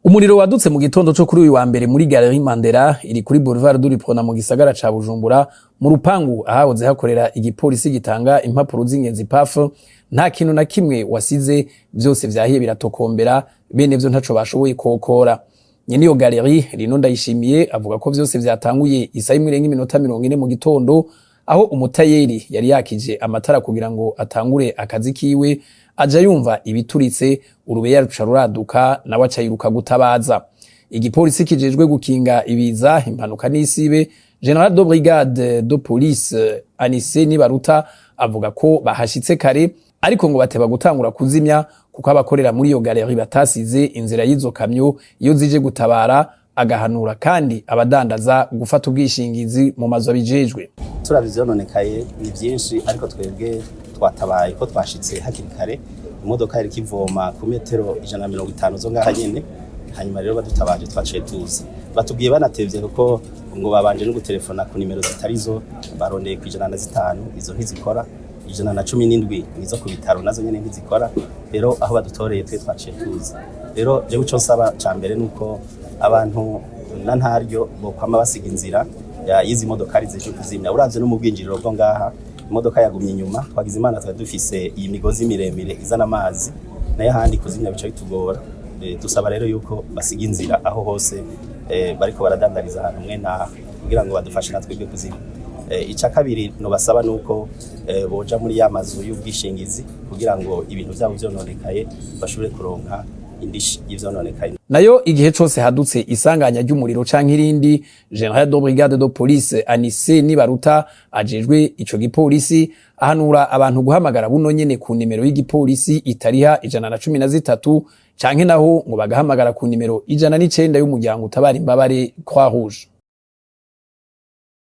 Umuriro wadutse mu gitondo cyo kuri uyu wa mbere muri Galérie MANDELA iri kuri Boulevard du Ripona mu gisagara ca Bujumbura mu rupangu ahahoze hakorera igipolisi gitanga impapuro z'ingenzi PAF. Nta kintu na kimwe wasize, vyose vyahiye biratokombera, bene vyo ntaco bashoboye kokora. Nyene iyo Galérie Rino Ndayishimiye avuga ko vyose vyatanguye isaha imwe irenga iminota 40 mu gitondo, aho umutayeri yari yakije amatara kugira ngo atangure akazi kiwe, aja yumva ibituritse, urubeya ruca ruraduka nawe aca yiruka gutabaza. Igipolisi kijejwe gukinga ibiza impanuka n'isibe, General de Brigade de Police Anise Nibaruta avuga ko bahashitse kare, ariko ngo bateba gutangura kuzimya kuko abakorera muri iyo Galérie batasize inzira y'izo kamyo iyo zije gutabara, agahanura kandi abadandaza gufata ubwishingizi mu mazu abijejwe. Turabivyononekaye ni byinshi, ariko twebwe twatabaye ko twashitse hakiri kare. Imodoka yari kivoma ku metero 150 zo ngaha nyene, hanyuma rero badutabaje twaciye tuza. Batubwiye banatevye kuko ngo babanje no gutelefona ku nimero zitarizo, barondeye ku 105 izo ntizikora, 117 nizo ku bitaro nazo nyene ntizikora. Rero aho badutoreye twe twaciye tuza. Rero je uco nsaba ca mbere nuko abantu na ntaryo bo kwama basiga inzira yizi modoka zije kuzimya. Uravye no mu bwinjiriro bwo ngaha imodoka yagumye inyuma, twagize imana twari dufise iyi migozi miremire izana amazi nayo handi kuzimya bica bitugora. Dusaba rero yuko basiga inzira aho hose bariko baradandariza ahantu mwe naha kugira ngo badufashe natwe byo kuzimya. Ica kabiri no basaba nuko boja muri ya mazu y'ubwishingizi kugira ngo ibintu byabo vyononekaye bashobore kuronka indishi y'ivyononekaye. Nayo igihe cose hadutse isanganya ry'umuriro canke irindi, General de Brigade de Police Anise Nibaruta ajejwe ico gipolisi ahanura abantu guhamagara buno nyene ku nimero y'igipolisi itariha 113 canke naho ngo bagahamagara ku nimero 109 y'umuryango utabara imbabare Croix Rouge.